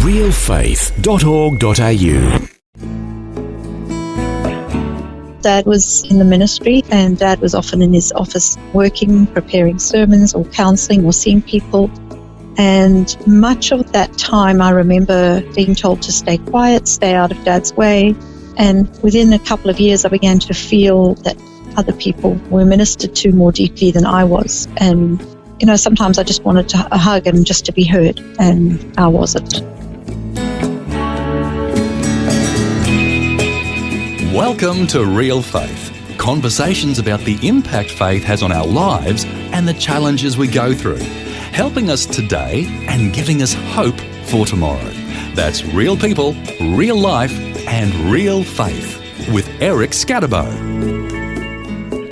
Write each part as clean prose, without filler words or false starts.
realfaith.org.au. Dad was in the ministry, and Dad was often in his office working, preparing sermons or counselling or seeing people. And much of that time I remember being told to stay quiet, stay out of Dad's way. And within a couple of years I began to feel that other people were ministered to more deeply than I was. And, sometimes I just wanted a hug and just to be heard, and I wasn't. Welcome to Real Faith, conversations about the impact faith has on our lives and the challenges we go through, helping us today and giving us hope for tomorrow. That's real people, real life and real faith with Eric Scatterbo.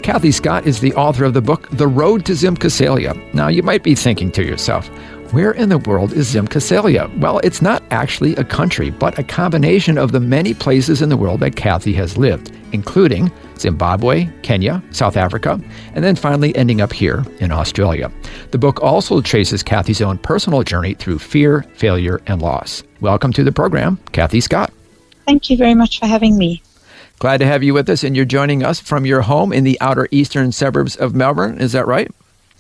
Cathy Scott is the author of the book, The Road to Zimcasalia. Now, you might be thinking to yourself, where in the world is Zimcasalia? Well, it's not actually a country, but a combination of the many places in the world that Cathy has lived, including Zimbabwe, Kenya, South Africa, and then finally ending up here in Australia. The book also traces Cathy's own personal journey through fear, failure, and loss. Welcome to the program, Cathy Scott. Thank you very much for having me. Glad to have you with us, and you're joining us from your home in the outer eastern suburbs of Melbourne. Is that right?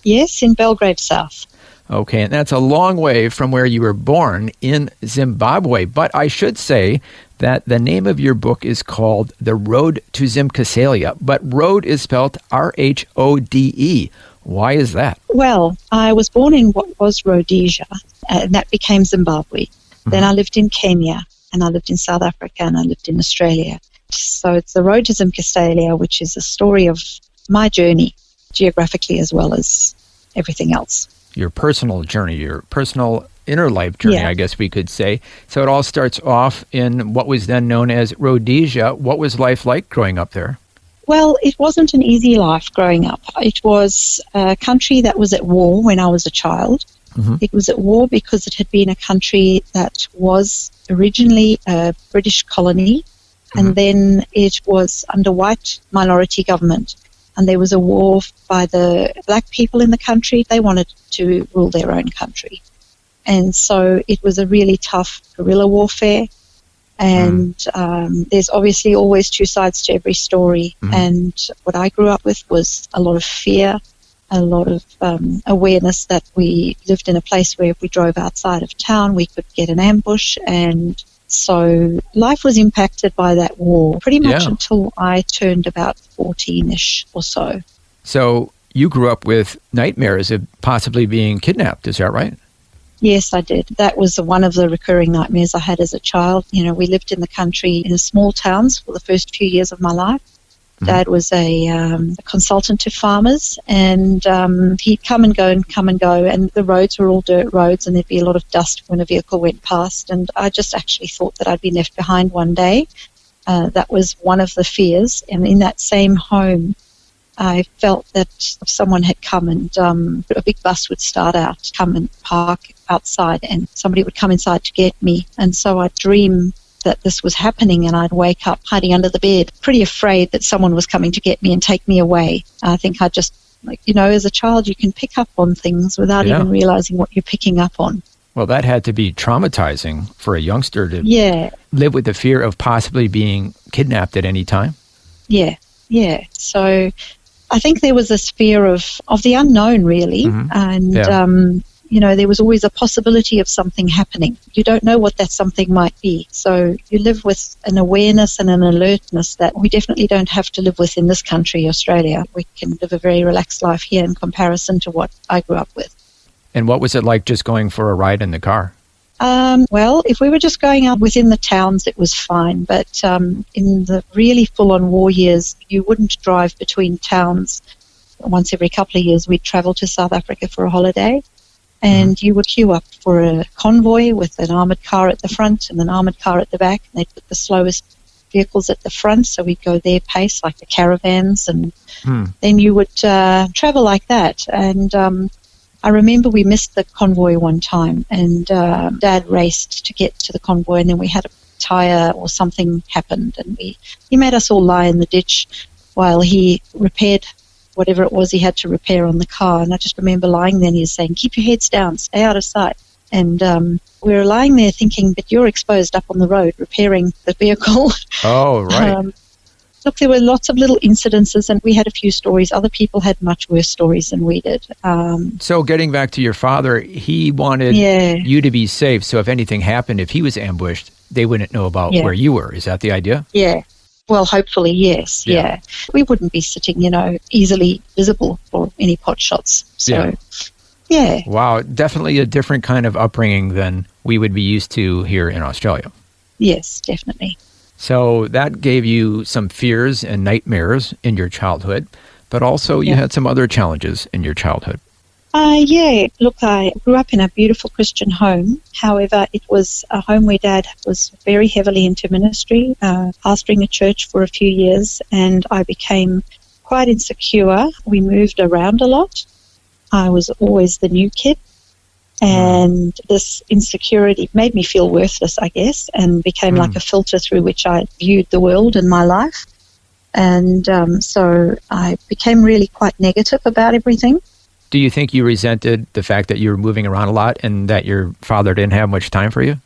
Yes, in Belgrave South. Okay, and that's a long way from where you were born in Zimbabwe. But I should say that the name of your book is called The Road to Zimcasalia, but road is spelled R-H-O-D-E. Why is that? Well, I was born in what was Rhodesia, and that became Zimbabwe. Mm-hmm. Then I lived in Kenya, and I lived in South Africa, and I lived in Australia. So it's The Road to Zimcasalia, which is a story of my journey, geographically as well as everything else. Your personal journey, your personal inner life journey, Yeah. I guess we could say. So it all starts off in what was then known as Rhodesia. What was life like growing up there? Well, it wasn't an easy life growing up. It was a country that was at war when I was a child. Mm-hmm. It was at war because it had been a country that was originally a British colony, and then it was under white minority government. And there was a war by the black people in the country. They wanted to rule their own country. And so it was a really tough guerrilla warfare. And there's obviously always two sides to every story. And what I grew up with was a lot of fear, a lot of awareness that we lived in a place where if we drove outside of town, we could get an ambush. And so life was impacted by that war pretty much until I turned about 14-ish or so. So you grew up with nightmares of possibly being kidnapped, is that right? Yes, I did. That was one of the recurring nightmares I had as a child. We lived in the country in small towns for the first few years of my life. Dad was a consultant to farmers, and he'd come and go, and the roads were all dirt roads, and there'd be a lot of dust when a vehicle went past, and I just actually thought that I'd be left behind one day. That was one of the fears, and in that same home, I felt that someone had come and a big bus would start out, come and park outside, and somebody would come inside to get me, and so I'd dream that this was happening, and I'd wake up hiding under the bed, pretty afraid that someone was coming to get me and take me away. I think I just, as a child, you can pick up on things without even realizing what you're picking up on. Well, that had to be traumatizing for a youngster to live with the fear of possibly being kidnapped at any time. Yeah. So I think there was this fear of the unknown, really, and there was always a possibility of something happening. You don't know what that something might be. So you live with an awareness and an alertness that we definitely don't have to live with in this country, Australia. We can live a very relaxed life here in comparison to what I grew up with. And what was it like just going for a ride in the car? Well, if we were just going out within the towns, it was fine. But in the really full-on war years, you wouldn't drive between towns. Once every couple of years, we'd travel to South Africa for a holiday. And you would queue up for a convoy with an armoured car at the front and an armoured car at the back. And they'd put the slowest vehicles at the front, so we'd go their pace, like the caravans. And then you would travel like that. And I remember we missed the convoy one time, and Dad raced to get to the convoy, and then we had a tyre or something happened. And he made us all lie in the ditch while he repaired whatever it was he had to repair on the car. And I just remember lying there and he was saying, keep your heads down, stay out of sight. And we were lying there thinking, but you're exposed up on the road repairing the vehicle. Oh, right. Look, there were lots of little incidences, and we had a few stories. Other people had much worse stories than we did. So getting back to your father, he wanted you to be safe. So if anything happened, if he was ambushed, they wouldn't know about where you were. Is that the idea? Yeah. Well, hopefully, yes. Yeah. We wouldn't be sitting, easily visible for any pot shots. So, yeah. Wow. Definitely a different kind of upbringing than we would be used to here in Australia. Yes, definitely. So that gave you some fears and nightmares in your childhood, but also you had some other challenges in your childhood. Look, I grew up in a beautiful Christian home. However, it was a home where Dad was very heavily into ministry, pastoring a church for a few years, and I became quite insecure. We moved around a lot. I was always the new kid. And this insecurity made me feel worthless, I guess, and became like a filter through which I viewed the world and my life. And so I became really quite negative about everything. Do you think you resented the fact that you were moving around a lot and that your father didn't have much time for you?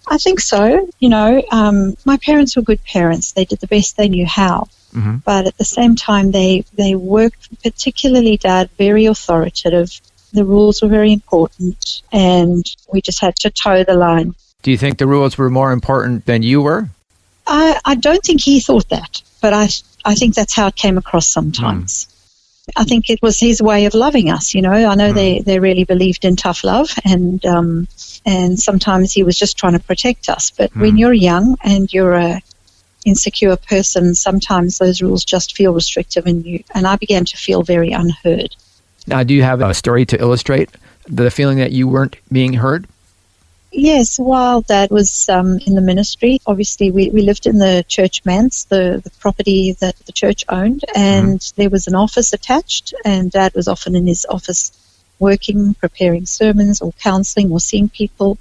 I think so. My parents were good parents. They did the best they knew how. Mm-hmm. But at the same time, they worked, particularly Dad, very authoritative. The rules were very important, and we just had to toe the line. Do you think the rules were more important than you were? I don't think he thought that, but I think that's how it came across sometimes. I think it was his way of loving us, I know they really believed in tough love, and sometimes he was just trying to protect us. But when you're young and you're a insecure person, sometimes those rules just feel restrictive, and I began to feel very unheard. Now, do you have a story to illustrate the feeling that you weren't being heard? Yes, while Dad was in the ministry, obviously we lived in the church manse, the property that the church owned, and there was an office attached, and Dad was often in his office working, preparing sermons or counselling or seeing people.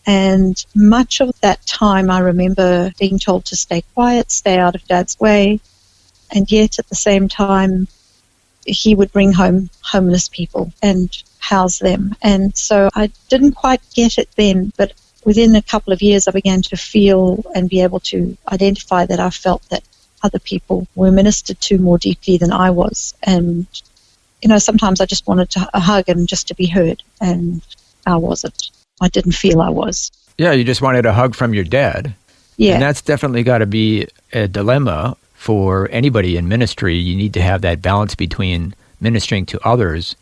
And much of that time I remember being told to stay quiet, stay out of Dad's way, and yet at the same time he would bring home homeless people and house them. And so I didn't quite get it then, but within a couple of years I began to feel and be able to identify that I felt that other people were ministered to more deeply than I was. And, sometimes I just wanted a hug and just to be heard, and I wasn't. I didn't feel I was. Yeah, you just wanted a hug from your dad. Yeah. And that's definitely got to be a dilemma for anybody in ministry. You need to have that balance between ministering to others,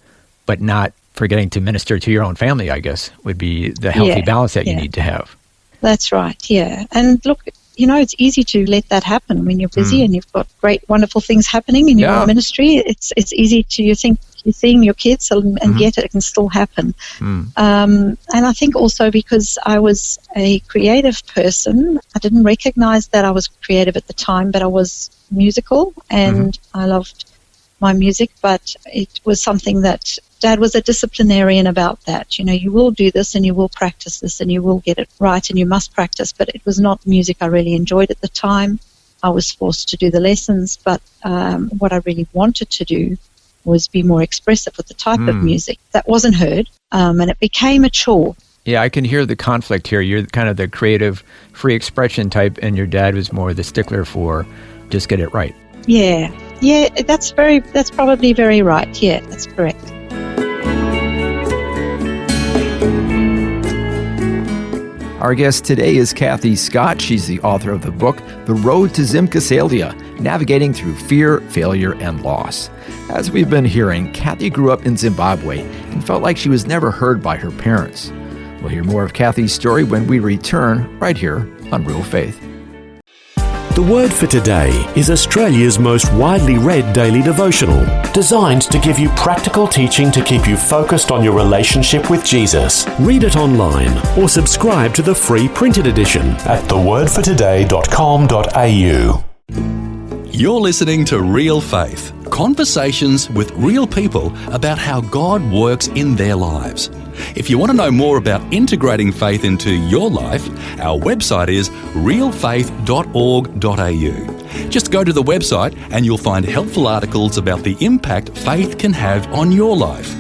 but not forgetting to minister to your own family, I guess, would be the healthy balance that you need to have. That's right, yeah. And look, it's easy to let that happen when you're busy and you've got great, wonderful things happening in your ministry. It's easy to think you're seeing your kids, and yet it can still happen. And I think also because I was a creative person, I didn't recognize that I was creative at the time, but I was musical and I loved my music, but it was something that Dad was a disciplinarian about that. You will do this and you will practice this and you will get it right and you must practice, but it was not music I really enjoyed at the time. I was forced to do the lessons, but what I really wanted to do was be more expressive with the type of music that wasn't heard, and it became a chore. Yeah, I can hear the conflict here. You're kind of the creative, free expression type, and your dad was more the stickler for just get it right. Yeah, that's probably very right. Yeah, that's correct. Our guest today is Cathy Scott. She's the author of the book, The Road to Zim Casalia, Navigating Through Fear, Failure, and Loss. As we've been hearing, Cathy grew up in Zimbabwe and felt like she was never heard by her parents. We'll hear more of Cathy's story when we return right here on Real Faith. The Word for Today is Australia's most widely read daily devotional, designed to give you practical teaching to keep you focused on your relationship with Jesus. Read it online or subscribe to the free printed edition at thewordfortoday.com.au. You're listening to Real Faith, conversations with real people about how God works in their lives. If you want to know more about integrating faith into your life, our website is realfaith.org.au. Just go to the website and you'll find helpful articles about the impact faith can have on your life.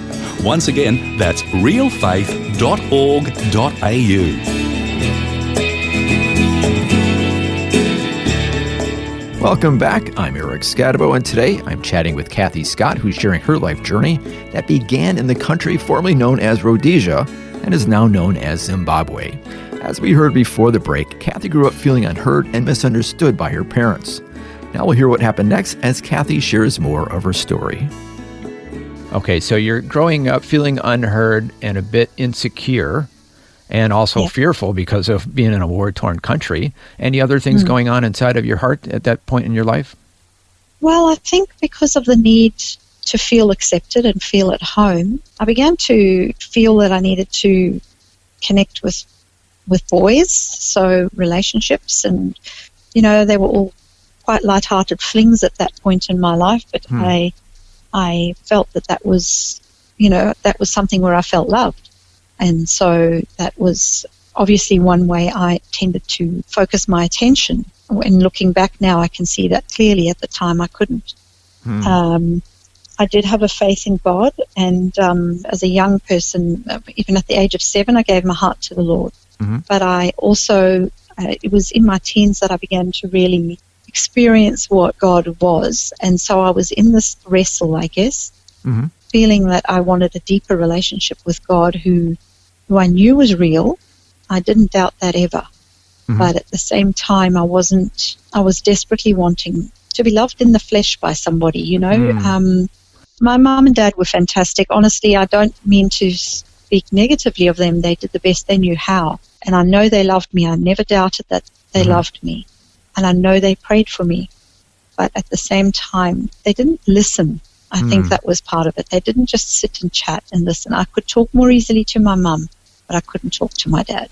Once again, that's realfaith.org.au. Welcome back. I'm Eric Scadabo, and today I'm chatting with Cathy Scott, who's sharing her life journey that began in the country formerly known as Rhodesia and is now known as Zimbabwe. As we heard before the break, Cathy grew up feeling unheard and misunderstood by her parents. Now we'll hear what happened next as Cathy shares more of her story. Okay, so you're growing up feeling unheard and a bit insecure and also fearful because of being in a war-torn country. Any other things going on inside of your heart at that point in your life? Well, I think because of the need to feel accepted and feel at home, I began to feel that I needed to connect with boys, so relationships, and, you know, they were all quite light-hearted flings at that point in my life, but I felt that was, you know, that was something where I felt loved. And so that was obviously one way I tended to focus my attention. When looking back now, I can see that clearly. At the time, I couldn't. I did have a faith in God, and as a young person, even at the age of 7, I gave my heart to the Lord. But I also, it was in my teens that I began to really experience what God was. And so I was in this wrestle, I guess, feeling that I wanted a deeper relationship with God who I knew was real. I didn't doubt that ever. But at the same time, I was desperately wanting to be loved in the flesh by somebody, you know. My mom and dad were fantastic. Honestly, I don't mean to speak negatively of them. They did the best they knew how. And I know they loved me. I never doubted that they loved me. And I know they prayed for me. But at the same time, they didn't listen. I think that was part of it. They didn't just sit and chat and listen. I could talk more easily to my mum, but I couldn't talk to my dad.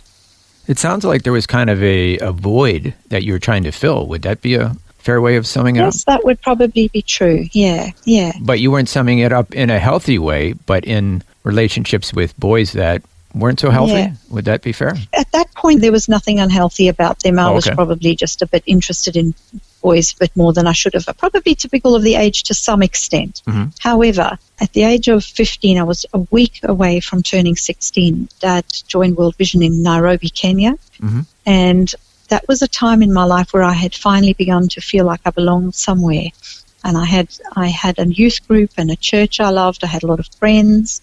It sounds like there was kind of a void that you were trying to fill. Would that be a fair way of summing it up? Yes, that would probably be true. Yeah. But you weren't summing it up in a healthy way, but in relationships with boys that weren't so healthy? Yeah. Would that be fair? At that point, there was nothing unhealthy about them. I was probably just a bit interested in boys a bit more than I should have. Probably typical of the age to some extent. However, at the age of 15, I was a week away from turning 16. Dad joined World Vision in Nairobi, Kenya. And that was a time in my life where I had finally begun to feel like I belonged somewhere. And I had a youth group and a church I loved. I had a lot of friends.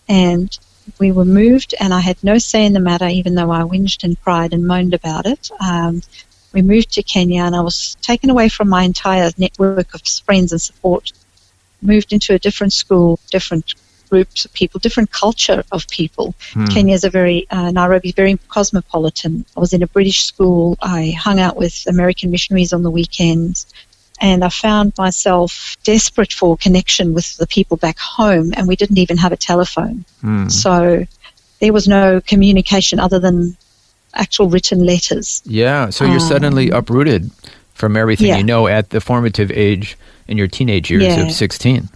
And we were moved, and I had no say in the matter, even though I whinged and cried and moaned about it. We moved to Kenya, and I was taken away from my entire network of friends and support, moved into a different school, different groups of people, different culture of people. Kenya is Nairobi, very cosmopolitan. I was in a British school. I hung out with American missionaries on the weekends, and I found myself desperate for connection with the people back home, and we didn't even have a telephone. So there was no communication other than actual written letters. Yeah, so you're suddenly uprooted from everything you know at the formative age in your teenage years of 16.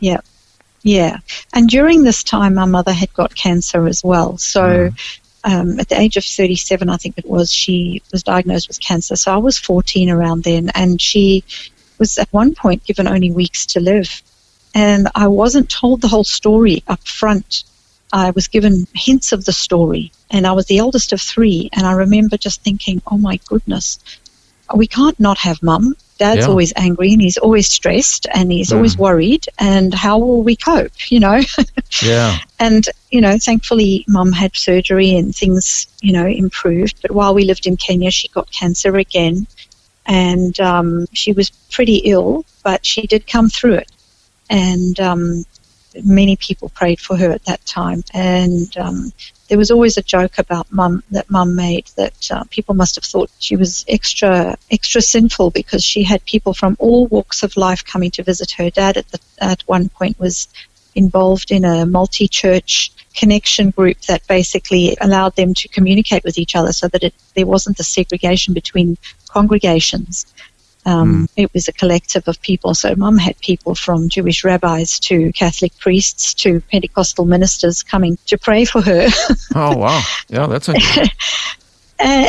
Yeah. And during this time, my mother had got cancer as well. So at the age of 37, I think it was, she was diagnosed with cancer. So I was 14 around then, and she was at one point given only weeks to live. And I wasn't told the whole story up front. I was given hints of the story, and I was the eldest of 3. And I remember just thinking, oh my goodness, we can't not have Mum. Dad's always angry, and he's always stressed, and he's always worried, and how will we cope, you know? And, you know, thankfully Mum had surgery and things, you know, improved. But while we lived in Kenya, she got cancer again, and she was pretty ill, but she did come through it. And many people prayed for her at that time. And there was always a joke about Mum made that people must have thought she was extra sinful because she had people from all walks of life coming to visit her. Dad at one point was involved in a multi-church connection group that basically allowed them to communicate with each other so that there wasn't the segregation between congregations. It was a collective of people. So Mum had people from Jewish rabbis to Catholic priests to Pentecostal ministers coming to pray for her. Oh, wow. Yeah, that's interesting.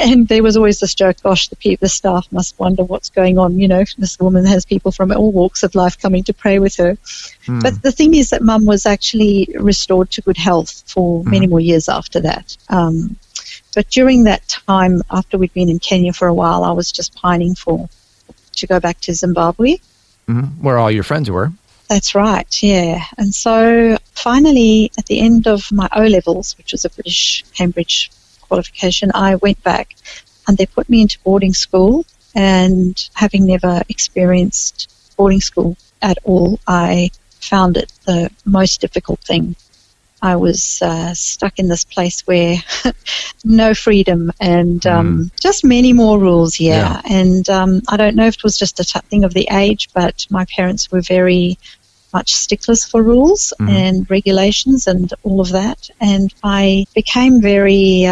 And there was always this joke, gosh, the staff must wonder what's going on. This woman has people from all walks of life coming to pray with her. But the thing is that Mum was actually restored to good health for many more years after that. But during that time, after we'd been in Kenya for a while, I was just pining to go back to Zimbabwe. Where all your friends were. That's right, yeah. And so finally, at the end of my O-levels, which was a British Cambridge qualification, I went back and they put me into boarding school. And having never experienced boarding school at all, I found it the most difficult thing. I was stuck in this place where no freedom and just many more rules, yeah. And I don't know if it was just a thing of the age, but my parents were very much sticklers for rules and regulations and all of that. And I became very,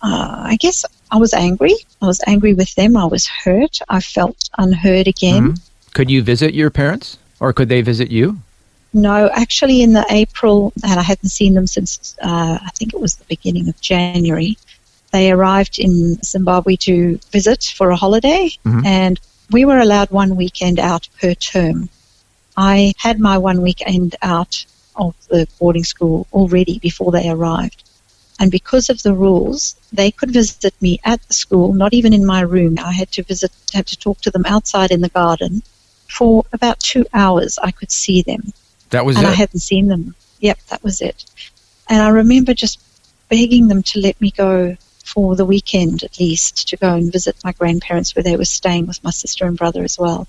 I guess I was angry. I was angry with them. I was hurt. I felt unheard again. Could you visit your parents or could they visit you? No, actually in the April, and I hadn't seen them since I think it was the beginning of January, they arrived in Zimbabwe to visit for a holiday and we were allowed one weekend out per term. I had my one weekend out of the boarding school already before they arrived. And because of the rules, they could visit me at the school, not even in my room. I had to talk to them outside in the garden. For about 2 hours, I could see them. That was and it? I hadn't seen them. Yep, that was it. And I remember just begging them to let me go for the weekend at least, to go and visit my grandparents where they were staying with my sister and brother as well.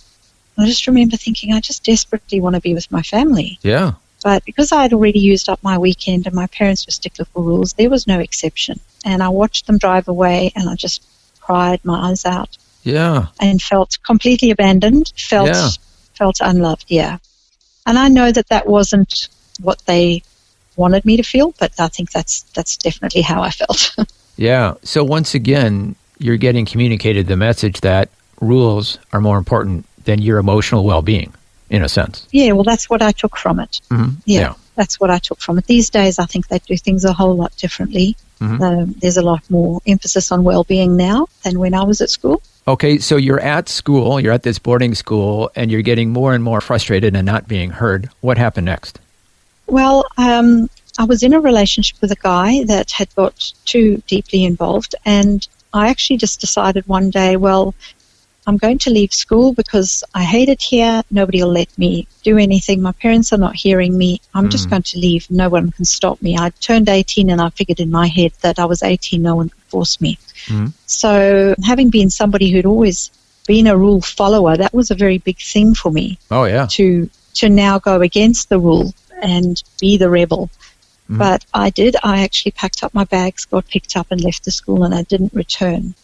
And I just remember thinking, I just desperately want to be with my family. Yeah. But because I had already used up my weekend and my parents were stickler for rules, there was no exception. And I watched them drive away and I just cried my eyes out. Yeah. And felt completely abandoned, felt unloved, yeah. And I know that wasn't what they wanted me to feel, but I think that's definitely how I felt. Yeah. So once again, you're getting communicated the message that rules are more important than your emotional well-being, in a sense. Yeah, well, that's what I took from it. Yeah, that's what I took from it. These days, I think they do things a whole lot differently. There's a lot more emphasis on well-being now than when I was at school. Okay, so you're at school, you're at this boarding school, and you're getting more and more frustrated and not being heard. What happened next? Well, I was in a relationship with a guy that had got too deeply involved, and I actually just decided one day, well, I'm going to leave school because I hate it here. Nobody will let me do anything. My parents are not hearing me. I'm just going to leave. No one can stop me. I turned 18 and I figured in my head that I was 18. No one could force me. So having been somebody who'd always been a rule follower, that was a very big thing for me. Oh, yeah. To now go against the rule and be the rebel. But I did. I actually packed up my bags, got picked up and left the school, and I didn't return.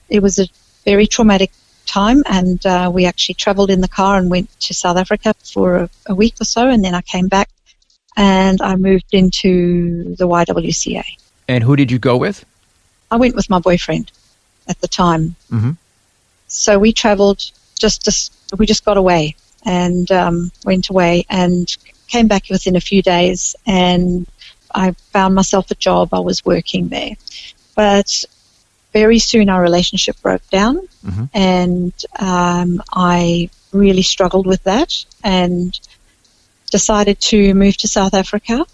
It was a very traumatic time, and we actually travelled in the car and went to South Africa for a week or so, and then I came back and I moved into the YWCA. And who did you go with? I went with my boyfriend at the time. So we travelled, we just got away and went away and came back within a few days, and I found myself a job. I was working there. But very soon our relationship broke down, and I really struggled with that and decided to move to South Africa.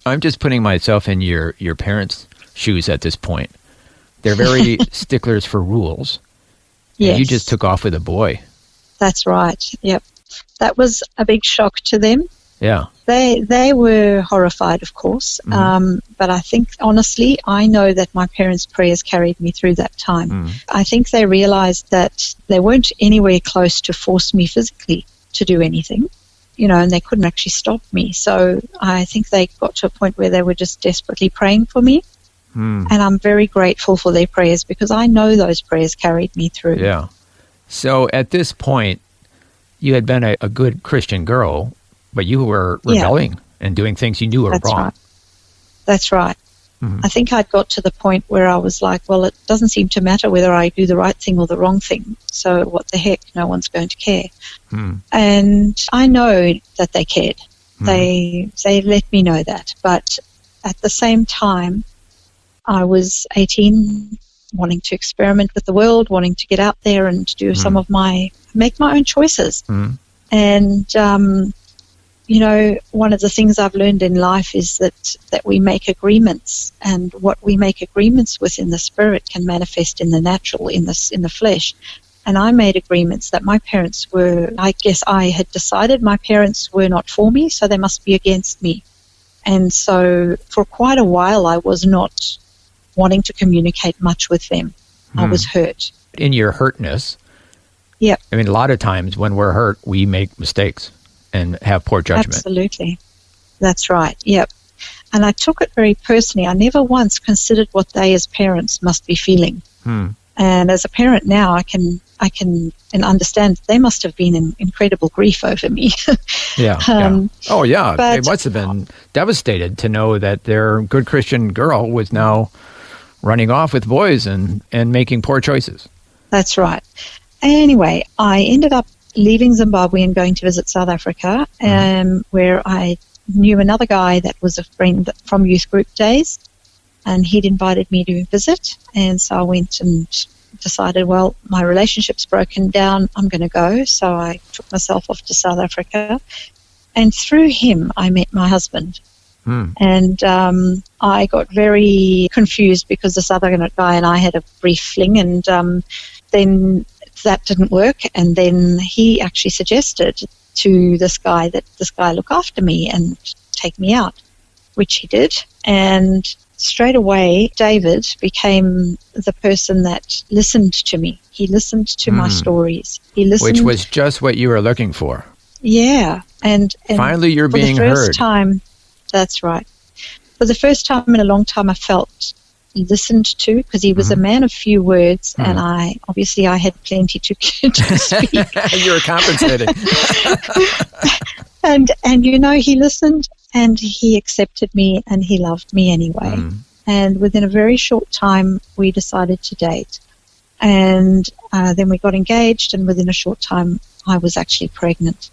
I'm just putting myself in your parents' shoes at this point. They're very sticklers for rules. Yes. And you just took off with a boy. That's right. Yep. That was a big shock to them. Yeah. They were horrified, of course. But I think, honestly, I know that my parents' prayers carried me through that time. I think they realized that they weren't anywhere close to force me physically to do anything, and they couldn't actually stop me. So I think they got to a point where they were just desperately praying for me. And I'm very grateful for their prayers because I know those prayers carried me through. Yeah. So at this point, you had been a good Christian girl, but you were rebelling and doing things you knew were wrong. Right. That's right. I think I'd got to the point where I was like, well, it doesn't seem to matter whether I do the right thing or the wrong thing. So what the heck? No one's going to care. And I know that they cared. They let me know that. But at the same time, I was 18 wanting to experiment with the world, wanting to get out there and do make my own choices. And, one of the things I've learned in life is that we make agreements, and what we make agreements with in the spirit can manifest in the natural, in the flesh. And I made agreements that my parents I had decided my parents were not for me, so they must be against me. And so for quite a while, I was not wanting to communicate much with them. I was hurt. In your hurtness, yeah. I mean, a lot of times when we're hurt, we make mistakes and have poor judgment. Absolutely. That's right. Yep. And I took it very personally. I never once considered what they as parents must be feeling. And as a parent now, I can and understand they must have been in incredible grief over me. Yeah. Oh, yeah. They must have been devastated to know that their good Christian girl was now running off with boys and making poor choices. That's right. Anyway, I ended up leaving Zimbabwe and going to visit South Africa, where I knew another guy that was a friend from youth group days, and he'd invited me to visit. And so I went and decided, well, my relationship's broken down, I'm going to go. So I took myself off to South Africa, and through him I met my husband. And I got very confused because this other guy and I had a brief fling, and then that didn't work. And then he actually suggested to this guy that this guy look after me and take me out, which he did. And straight away, David became the person that listened to me. He listened to my stories. He listened, which was just what you were looking for. Yeah. And finally you're being heard. For the first time, that's right. For the first time in a long time, I felt listened to, because he was a man of few words, and I had plenty to speak. You were compensating. and he listened, and he accepted me, and he loved me anyway. And within a very short time, we decided to date. And then we got engaged, and within a short time, I was actually pregnant.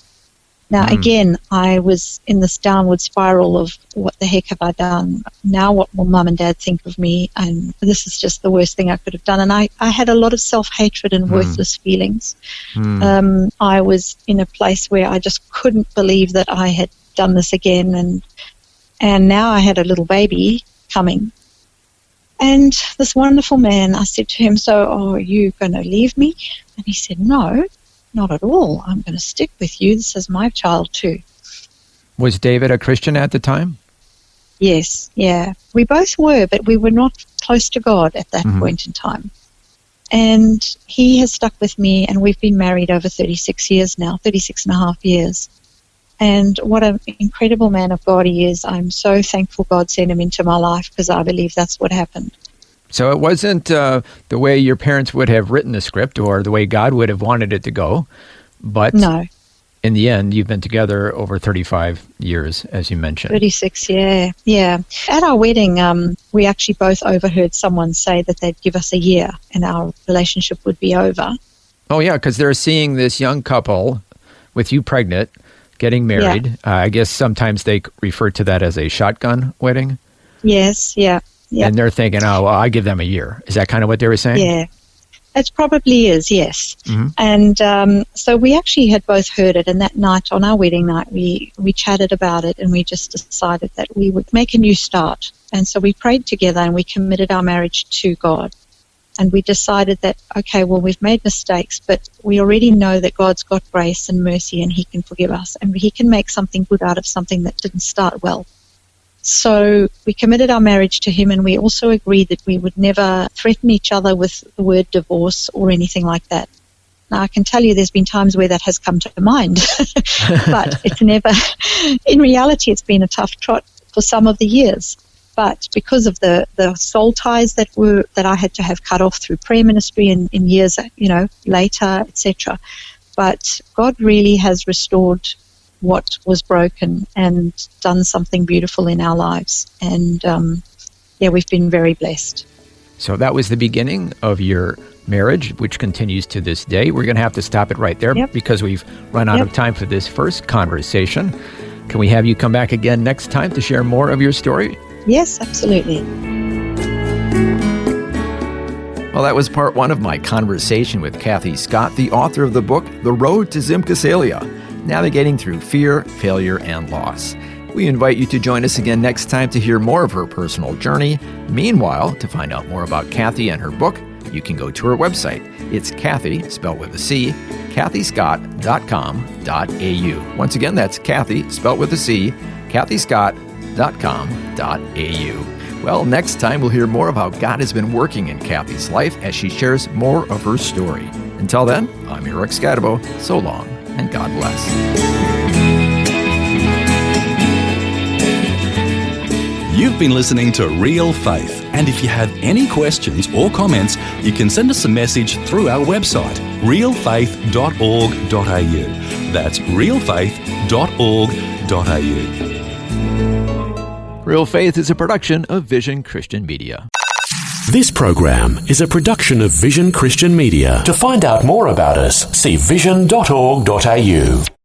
Now, again, I was in this downward spiral of what the heck have I done? Now what will mum and dad think of me? And this is just the worst thing I could have done. And I had a lot of self-hatred and worthless feelings. I was in a place where I just couldn't believe that I had done this again. And now I had a little baby coming. And this wonderful man, I said to him, so are you going to leave me? And he said, no. Not at all. I'm going to stick with you. This is my child too. Was David a Christian at the time? Yes, yeah. We both were, but we were not close to God at that point in time. And he has stuck with me, and we've been married over 36 years now, 36 and a half years. And what an incredible man of God he is. I'm so thankful God sent him into my life, because I believe that's what happened. So it wasn't the way your parents would have written the script or the way God would have wanted it to go, but no. In the end, you've been together over 35 years, as you mentioned. 36, yeah. At our wedding, we actually both overheard someone say that they'd give us a year and our relationship would be over. Oh, yeah, because they're seeing this young couple with you pregnant, getting married. Yeah. I guess sometimes they refer to that as a shotgun wedding. Yes, yeah. Yep. And they're thinking, oh, well, I give them a year. Is that kind of what they were saying? Yeah, it probably is, yes. And so we actually had both heard it, and that night, on our wedding night, we chatted about it, and we just decided that we would make a new start. And so we prayed together, and we committed our marriage to God. And we decided that, okay, well, we've made mistakes, but we already know that God's got grace and mercy, and he can forgive us, and he can make something good out of something that didn't start well. So we committed our marriage to him, and we also agreed that we would never threaten each other with the word divorce or anything like that. Now, I can tell you there's been times where that has come to mind, but it's never, in reality, it's been a tough trot for some of the years. But because of the soul ties that I had to have cut off through prayer ministry in years, later, etc. But God really has restored what was broken and done something beautiful in our lives. And we've been very blessed. So that was the beginning of your marriage, which continues to this day. We're going to have to stop it right there because we've run out of time for this first conversation. Can we have you come back again next time to share more of your story? Yes, absolutely. Well, that was part one of my conversation with Cathy Scott, the author of the book, The Road to Zim Casalia, Navigating Through Fear, Failure, and Loss. We invite you to join us again next time to hear more of her personal journey. Meanwhile, to find out more about Cathy and her book, you can go to her website. It's Cathy, spelled with a C, cathyscott.com.au. Once again, that's Cathy, spelled with a C, cathyscott.com.au. Well, next time we'll hear more of how God has been working in Cathy's life as she shares more of her story. Until then, I'm Eric Scadabo. So long, and God bless. You've been listening to Real Faith, and if you have any questions or comments, you can send us a message through our website, realfaith.org.au. That's realfaith.org.au. Real Faith is a production of Vision Christian Media. This program is a production of Vision Christian Media. To find out more about us, see vision.org.au.